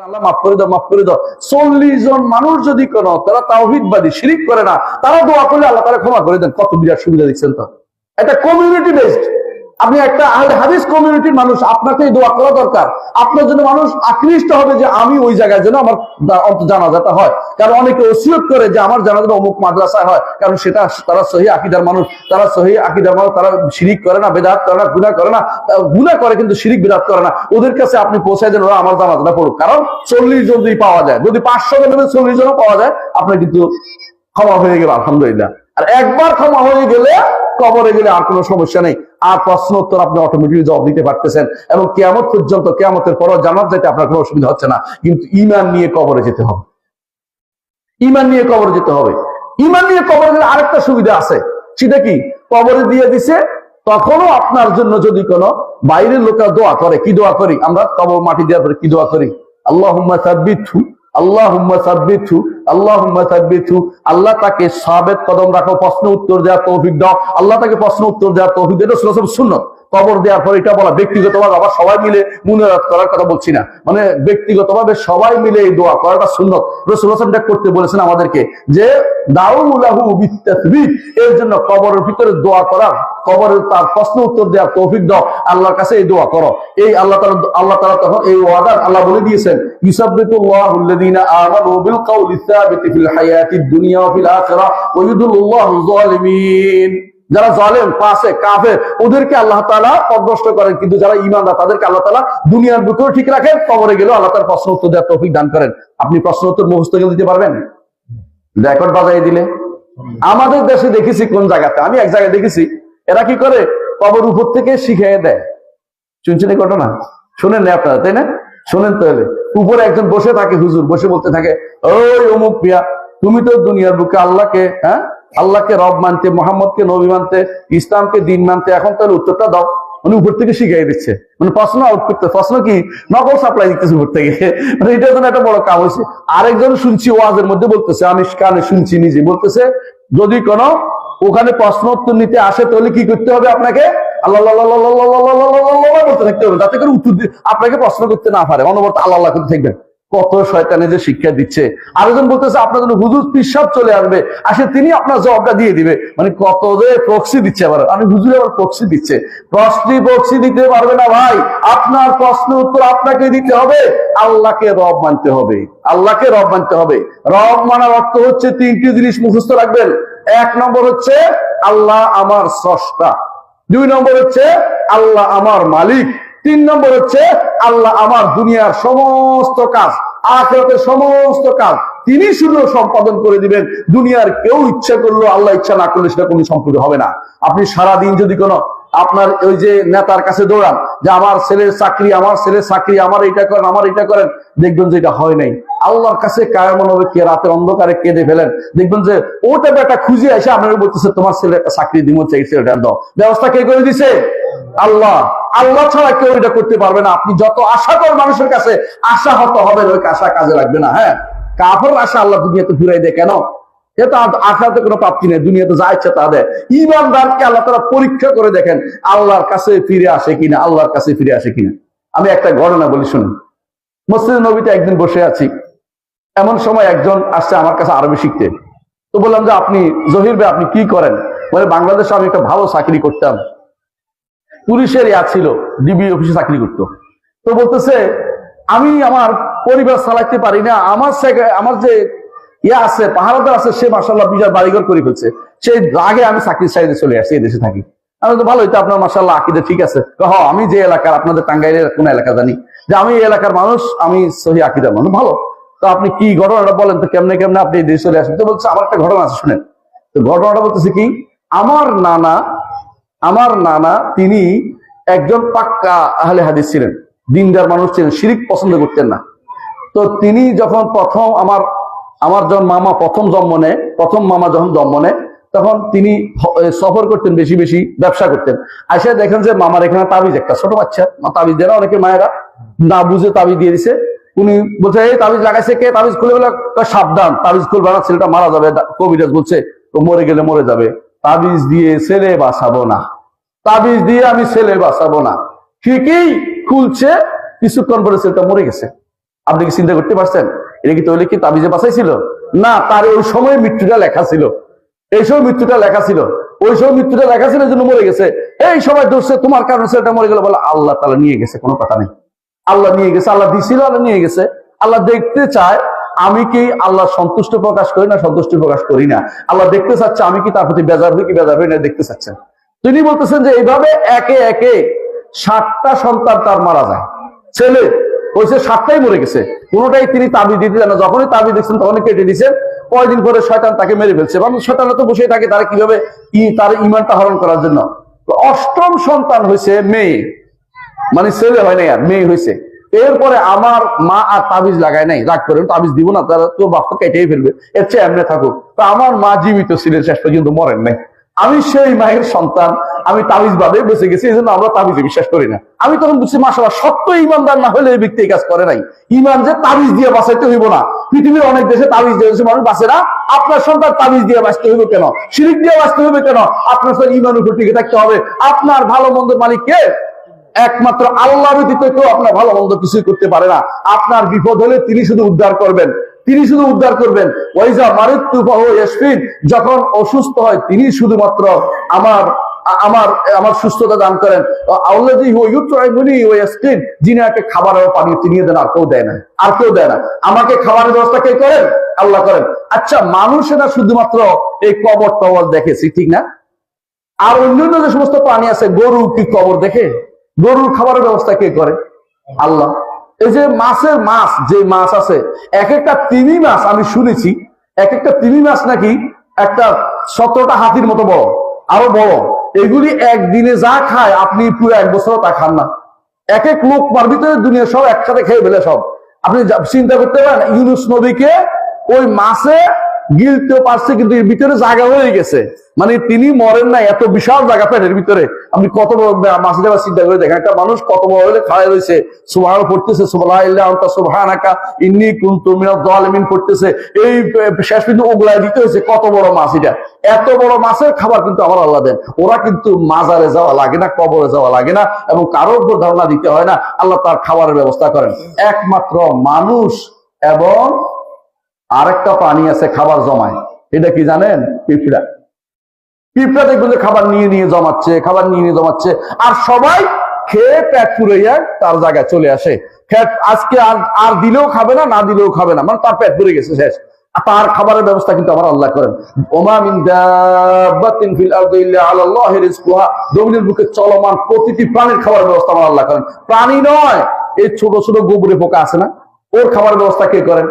আল্লাহ মাফ করে দাও, মাফ করে দাও। 40 জন মানুষ যদি কোনো তারা তাওহীদবাদী শিরিক করে না, তারা দোয়া করলে আল্লাহ তারা ক্ষমা করে দেন। কত বিরাট সুবিধা দিচ্ছেন। তো এটা কমিউনিটি বেসড। আপনি একটা আহলে হাদিস কমিউনিটির মানুষ, আপনাকেই দোয়া করা দরকার। আপনার জন্য মানুষ আকৃষ্ট হবে যে আমি ওই জায়গায় যেন আমার জানাজাটা হয়। কারণ অনেকে ওসিয়ত করে যে আমার জানাজাটা অমুক মাদ্রাসায় হয়, কারণ সেটা তারা সহি আকীদার মানুষ, তারা সহি আকীদার মানুষ, তারা শিরিক করে না, বেদাত করে না, গুনাহ করে না। গুনাহ করে কিন্তু শিরিক বেদাত করে না। ওদের কাছে আপনি পৌঁছায় দেন, ওরা আমার জানাজাটা পড়ুক। কারণ 40 জন যদি পাওয়া যায়, যদি 500 জনের 40 জনও পাওয়া যায়, আপনার কিন্তু ক্ষমা হয়ে গেল, আলহামদুলিল্লাহ। আর একবার ক্ষমা হয়ে গেলে কবরে গেলে আর কোনো সমস্যা নেই। আর প্রশ্ন উত্তর আপনি অটোমেটিকলি জবাব দিতে পারতেছেন, এবং কিয়ামত পর্যন্ত, কিয়ামতের পরও জান্নাত যেতে আপনার কোনো অসুবিধা হচ্ছে না। কিন্তু ঈমান নিয়ে কবরে যেতে হবে, ঈমান নিয়ে কবরে যেতে হবে। ঈমান নিয়ে কবরে গেলে আরেকটা সুবিধা আছে, সেটা কি? কবরে দিয়ে দিছে, তখনও আপনার জন্য যদি কোনো বাইরের লোকেরা দোয়া করে, কি দোয়া করি আমরা কবর মাটি দেওয়ার পরে? কি দোয়া করি? আল্লাহুম্মা সাব্বিতহু, আল্লাহুম্মা সাব্বিতহু, আল্লাহুম্মা সাব্বিতহু। আল্লাহ তাকে সাবেত কদম রাখো, প্রশ্ন উত্তর দেওয়ার তৌফিক দাও। আল্লাহ তাকে প্রশ্ন উত্তর দেওয়ার তৌফিক দাও। এটা সুন্নাত। কবর দেওয়ার পর এটা বলা ব্যক্তিগতভাবে, আবার সবাই মিলে মুনাজাত করার কথা বলছি না, মানে ব্যক্তিগতভাবে সবাই মিলে এই দোয়া করাটা সুন্নাত। রাসূলুল্লাহ সাল্লাল্লাহু আলাইহি ওয়াসাল্লাম করতে বলেছেন আমাদেরকে যে দাউ লাহু বিতাসবিহ, এর জন্য কবরের ভিতরে দোয়া করা, কবরের তার প্রশ্ন উত্তর দেওয়ার তৌফিক দাও, আল্লাহর কাছে এই দোয়া করো। এই আল্লাহ তাআলা তখন এই ওয়াদা আল্লাহ বলে দিয়েছেন, ইউসাব্বিতুল্লাহু আল্লাযীনা আমানু বিল কাউলি সাবিতি ফিল হায়াতিদ দুনিয়া ওয়া ফিল আখিরাহ ওয়া ইউদিল্লুহু যালিমিন। যারা জালেম, ফাসিক, কাফের, ওদেরকে আল্লাহ তাআলা পথভ্রষ্ট করেন, কিন্তু যারা ঈমানদার তাদেরকে আল্লাহ তাআলা দুনিয়ার বুকেও ঠিক রাখেন, কবরে গেলেও আল্লাহ তাআলা প্রশ্ন উত্তর দেওয়ার তৌফিক দান করেন। আপনি প্রশ্ন উত্তর মুখস্থ করে দিতে পারবেন? রেকর্ড বাজাই দিলে। আমাদের দেশে দেখেছি কোন জায়গাতে, আমি এক জায়গায় দেখেছি, এরা কি করে কবর উপর থেকে শিখিয়ে দেয়। শুনছেন এই ঘটনা? শুনেন না আপনারা, তাই না? শুনেন তাহলে। উপরে একজন বসে থাকে, হুজুর বসে বলতে থাকে, ওই অমুক পিয়া, তুমি তো দুনিয়ার বুকে আল্লাহকে, আল্লাহকে রব মানতে, মোহাম্মদকে নবী মানতে, ইসলামকে দিন মানতে, এখন তাহলে উত্তরটা দাও। মানে উপর থেকে শিখাই দিচ্ছে, মানে প্রশ্ন আউট করতে, প্রশ্ন কি নকল সাপ্লাই দিতেছে উপর থেকে। মানে এটার জন্য একটা বড় কাম হয়েছে। আরেকজন শুনছি ওয়াজের মধ্যে বলতেছে, আমি কানে শুনছি নিজে, বলতেছে যদি কোনো ওখানে প্রশ্ন উত্তর নিতে আসে তাহলে কি করতে হবে? আপনাকে আল্লাহ বলতে থাকতে হবে, যাতে করে উত্তর আপনাকে প্রশ্ন করতে না পারে, অনবরত আল্লাহ আল্লাহ করতে থাকবেন। কত শয়তানে যে শিক্ষা দিচ্ছে। আরেকজন বলতেছে আপনার জন্য হুজুর পিসাব চলে আসবে, আসে তিনি আপনার জবাবটা দিয়ে দিবে। মানে কত যে প্রক্সি দিচ্ছে। আবার আমি হুজুর আবার প্রক্সি দিচ্ছে। প্রক্সি দিতে পারবে না ভাই। আপনার প্রশ্ন উত্তর আপনাকে দিতে হবে, আল্লাহকে রব মানতে হবে, আল্লাহকে রব মানতে হবে। রব মানার অর্থ হচ্ছে 3টি জিনিস মুখস্থ রাখবেন। 1 নম্বর হচ্ছে আল্লাহ আমার স্রষ্টা, 2 নম্বর হচ্ছে আল্লাহ আমার মালিক, 3 নম্বর হচ্ছে আল্লাহ আমার দুনিয়ার সমস্ত কাজ, আখিরাতের সমস্ত কাজ তিনি শুধু সম্পাদন করে দিবেন। দুনিয়ার কেউ ইচ্ছা করলো, আল্লাহ ইচ্ছা না করলে সেটা কোনো সম্পূর্ণ হবে না। আপনি সারাদিন যদি কোনো আপনার ওই যে নেতার কাছে দৌড়ান যে আমার ছেলের চাকরি, আমার ছেলের চাকরি, আমার এটা করেন, আমার এটা করেন, দেখবেন যে এটা হয় নাই। আল্লাহর কাছে কায়মন হবে কে রাতের অন্ধকারে কেঁদে ফেলেন, দেখবেন যে ওটা একটা খুঁজে এসে আপনার বলতেছে তোমার ছেলে একটা চাকরি দিব, ছেলেটা দাও। ব্যবস্থা কে করে দিছে? আল্লাহ। আল্লাহ ছাড়া কেউ এটা করতে পারবে না। আপনি যত আশা করেন মানুষের কাছে, আশা হত হবে, ওই আশা কাজে লাগবে না। হ্যাঁ, কাফের আশা আল্লাহ দুনিয়াতে ফিরাই দেয় কেন? এটা আখিরাতে কোনো প্রাপ্তি নেই, দুনিয়াতে যা ইচ্ছা তা দেয়। ঈমানদারকে আল্লাহ তাআলা পরীক্ষা করে দেখেন আল্লাহর কাছে ফিরে আসে কিনা, আল্লাহর কাছে ফিরে আসে কিনা। আমি একটা ঘটনা বলি শুনুন। মসজিদে নবীতে একদিন বসে আছি, এমন সময় একজন আসছে আমার কাছে আরবি শিখতে। তো বললাম যে আপনি জহির ভাই আপনি কি করেন? বলে বাংলাদেশে আমি একটা ভালো চাকরি করতাম, পুলিশের ছিল, ডিবি অফিসে চাকরি করতো। তো বলতেছে আমি আমার পরিবার চালাইতে পারি না, আমার যে আছে পাহারাদার আছে, সে মাশাআল্লাহ বিশাল বাড়িঘর করে ফেলছে, সেই আগে আমি চাকরির চাইতে চলে আসছি, এই দেশে থাকি। আমি তো ভালোই তো, আপনার মাশাআল্লাহ আকীদা ঠিক আছে। আমি যে এলাকার, আপনাদের টাঙ্গাইলের কোন এলাকা জানি, যে আমি এই এলাকার মানুষ, আমি সহি আকীদার মানুষ, ভালো। তো আপনি কি ঘটনাটা বলেন তো, কেমনে কেমনে আপনি এই দেশে চলে আসেন? তো বলছে আমার একটা ঘটনা আছে, শুনেন। তো ঘটনাটা বলতেছে কি, আমার নানা তিনি একজন পাক্কা আহলে হাদিস ছিলেন, দিনদার মানুষ ছিলেন, শিরিক পছন্দ করতেন না। তো তিনি যখন প্রথম আমার যখন মামা প্রথম মামা যখন জন্ম নেয়, তখন তিনি সফর করতেন, বেশি বেশি ব্যবসা করতেন। আসে দেখেন যে মামার এখানে তাবিজ, একটা ছোট বাচ্চা তাবিজ দেয় না, অনেকে মায়েরা না বুঝে তাবিজ দিয়ে দিছে। উনি বলছে এই তাবিজ লাগাইছে কে? তাবিজ খুলে বলে সাবধান, তাবিজ খুলবে না, ছেলেটা মারা যাবে। কবিরাজ বলছে তো মরে গেলে মরে যাবে, তাবিজ দিয়ে ছেলে বাঁচাবো না, তাবিজ দিয়ে আমি ছেলে বাঁচাবো না। ঠিকই খুলছে, কিছুক্ষণ পরে ছেলেটা মরে গেছে। আপনি কি চিন্তা করতে পারছেন? এটা কি তাহলে কি তাবিজে বাঁচাইছিল? না, তার ওই সময় মৃত্যুটা লেখা ছিল, এই সময় মৃত্যুটা লেখা ছিল, ওই সময় মৃত্যুটা লেখা ছিল, এই জন্য মরে গেছে। এই সময় ধরছে তোমার কারণে ছেলেটা মরে গেল, বলে আল্লাহ তাআলা নিয়ে গেছে, কোনো কথা নেই। আল্লাহ নিয়ে গেছে, আল্লাহ দিছিল, আল্লাহ নিয়ে গেছে। আল্লাহ দেখতে চায় আমি কি আল্লাহ সন্তুষ্ট প্রকাশ করি না সন্তুষ্ট প্রকাশ করি না। আল্লাহ দেখতে চাচ্ছে আমি কি তার প্রতি বেজার হই কি বেজার হই না, দেখতে চাচ্ছেন। তিনি বলতেছেন যে এইভাবে একে একে 7টা সন্তান তার মারা যায়। ছেলে হয়েছে 7টাই মরে গেছে, কোনোটাই তিনি তাবিজ দিতে না। যখনই তাবিজ দিচ্ছেন তখনই কেটে দিচ্ছেন। কয়দিন পরে শয়তান তাকে মেরে ফেলছে। শয়তানরা তো বসেই থাকে তারা কিভাবে তার ইমানটা হরণ করার জন্য। 8ম সন্তান হয়েছে মেয়ে, মানে ছেলে হয় নাই, আর মেয়ে হয়েছে। এরপরে আমার মা আর তাবিজ লাগায় নাই, রাগ করেন তাবিজ দিব না, তারা তোর বাপ তো কেটেই ফেলবে, এর চেয়ে এমনি থাকুক। তো আমার মা জীবিত ছিলেন, শেষ পর্যন্ত মরেন নাই। আমি সেই মায়ের সন্তান, আমি তাবিজ বাদে বেঁচে গেছি, এই জন্য আমরা তাবিজে বিশ্বাস করি না। আমি তখন বুঝছি মাশাআল্লাহ, সত্য ইমানদার না হলে এই ব্যক্তি এই কাজ করে নাই। ইমান যে তাবিজ দিয়ে বাঁচাইতে হইব না। পৃথিবীর অনেক দেশে তাবিজ দিয়েছে, মানুষ বাঁচে না। আপনার সন্তান তাবিজ দিয়ে বাঁচতে হইব কেন? শিরিক দিয়ে বাঁচতে হইবে কেন? আপনার সঙ্গে ইমান উপর টিকে থাকতে হবে। আপনার ভালো মন্দের মালিক কে? একমাত্র আল্লাহ ব্যতীত কেউ আপনার ভালো মন্দ কিছুই করতে পারে না। আপনার বিপদ হলে তিনি শুধু উদ্ধার করবেন, তিনি শুধু উদ্ধার করবেন। ওয়াইজা মারিতু ফাহুয়া ইয়াশফিন, যখন অসুস্থ হয় তিনি শুধুমাত্র আমার আমার আমার সুস্থতা দান করেন। আল্লাযী হুয়া ইউতঈমুনি ওয়া ইয়াসকিন, যিনি আমাকে খাবার ও পানি তিনিয়ে দেন, আর কেউ দেয় না, আর কেউ দেয় না। আমাকে খাবারের ব্যবস্থা কে করেন? আল্লাহ করেন। আচ্ছা, মানুষেরা শুধুমাত্র এই কবর টবর দেখেছি, ঠিক না? আর অন্যান্য যে সমস্ত প্রাণী আছে, গরু কি কবর দেখে? গরুর খাবারের ব্যবস্থা কে করে? আল্লাহ। এই যে মাছের মাছ, যে মাছ আছে, এক একটা তিমি মাছ আমি শুনেছি, এক একটা তিমি মাছ নাকি একটা 17টা হাতির মতো বড়, আরো বড়। এগুলি একদিনে যা খায় আপনি পুরো 1 বছরও তা খান না। এক এক লোক মার ভিতরে দুনিয়া সব একসাথে খেয়ে ফেলে সব। আপনি চিন্তা করতে পারেন, ইউনূস নবীকে ওই মাছে গিলতে পারছে, কিন্তু এর ভিতরে জায়গা হয়ে গেছে, মানে তিনি মরেন না, এত বিশাল জায়গা পেটের ভিতরে। আপনি কত বড় মাছের আবার চিন্তা করে দেখেন, একটা মানুষ কত বড় হলে খাড়া রয়েছে, সুবহান পড়তেছে, সুবহানাকা ইন্নী কুনতু মিনাজ জালিমিন পড়তেছে, এই শেষ কিন্তু ওগলায় দিতে হয়েছে। কত বড় মাছ এটা! এত বড় মাছের খাবার কিন্তু আমার আল্লাহ দেন। ওরা কিন্তু মাজারে যাওয়া লাগে না, কবরে যাওয়া লাগে না, এবং কারোর উপর ধারণা দিতে হয় না। আল্লাহ তার খাবারের ব্যবস্থা করেন। একমাত্র মানুষ এবং আরেকটা প্রাণী আছে খাবার জমায়, এটা কি জানেন? পিঁপড়া। পিঁপড়া দেখবেন যে খাবার নিয়ে নিয়ে জমাচ্ছে, খাবার নিয়ে নিয়ে জমাচ্ছে, আর সবাই খেয়ে পেট পুড়াইয়া তার জায়গায় চলে আসে। আজকে আর দিলেও খাবে না, না দিলেও খাবে না, মানে তার পেট পুড়ে গেছে, শেষ। তার খাবারের ব্যবস্থা কিন্তু আমার আল্লাহ করেন। ওমা মিন দাব্বাতিন ফিল আরদি ইল্লা আলাল্লাহি রিজকুহা, জমিনের বুকে চলমান প্রতিটি প্রাণীর খাবারের ব্যবস্থা আমার আল্লাহ করেন। প্রাণী নয়, এই ছোট ছোট গোবরে পোকা আছে না, ওর খাবারের ব্যবস্থা কে করেন?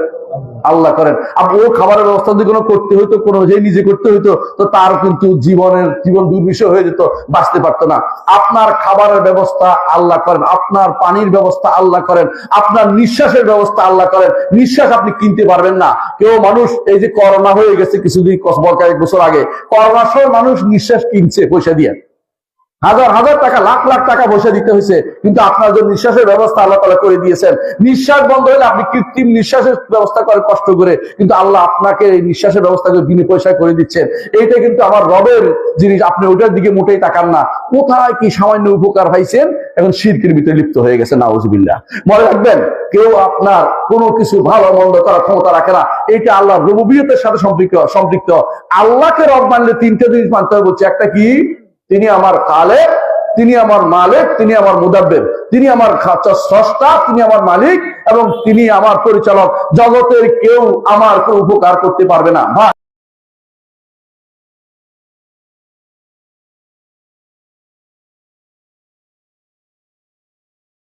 আল্লাহ করেন। আর ও খাবারের ব্যবস্থা যদি কোনো করতে হইতো, কোনো নিজে করতে হইতো, তো তার কিন্তু জীবন দুর্বিষহ হয়ে যেত, বাঁচতে পারতো না। আপনার খাবারের ব্যবস্থা আল্লাহ করেন, আপনার পানির ব্যবস্থা আল্লাহ করেন, আপনার নিঃশ্বাসের ব্যবস্থা আল্লাহ করেন। নিঃশ্বাস আপনি কিনতে পারবেন না। কেউ মানুষ, এই যে করোনা হয়ে গেছে কিছুদিন, 1 বছর আগে, করোনার সময় মানুষ নিঃশ্বাস কিনছে পয়সা দিয়ে, হাজার হাজার টাকা, লাখ লাখ টাকা পয়সা দিতে হয়েছে, কিন্তু আপনার যে নিঃশ্বাসের ব্যবস্থা আল্লাহ তাআলা করে দিয়েছেন। নিঃশ্বাস বন্ধ হলে আপনি কৃত্রিম নিঃশ্বাসের ব্যবস্থা করে কষ্ট করে, কিন্তু আল্লাহ আপনাকে এই নিঃশ্বাসের ব্যবস্থা করে বিনা পয়সায় করে দিচ্ছেন। এইটা কিন্তু আমার রবের জিনিস, আপনি ওইটার দিকে মোটেই তাকান না। কোথায় কি সামান্য উপকার পাইছেন, এখন শিরকের ভিতরে লিপ্ত হয়ে গেছে, নাউজুবিল্লাহ। মনে রাখবেন, কেউ আপনার কোনো কিছু ভালো মন্দ করার ক্ষমতা রাখে না। এইটা আল্লাহর রুবুবিয়তের সাথে সম্পৃক্ত। আল্লাহকে রব মানলে 3টে জিনিস মানতে হবে বলছে। একটা কি? তিনি আমার খালেক, তিনি আমার মালিক, তিনি আমার মুদাব্বির, তিনি আমার স্রষ্টা, তিনি আমার মালিক, এবং তিনি আমার পরিচালক। জগতের কেউ আমার কোনো উপকার করতে পারবে না।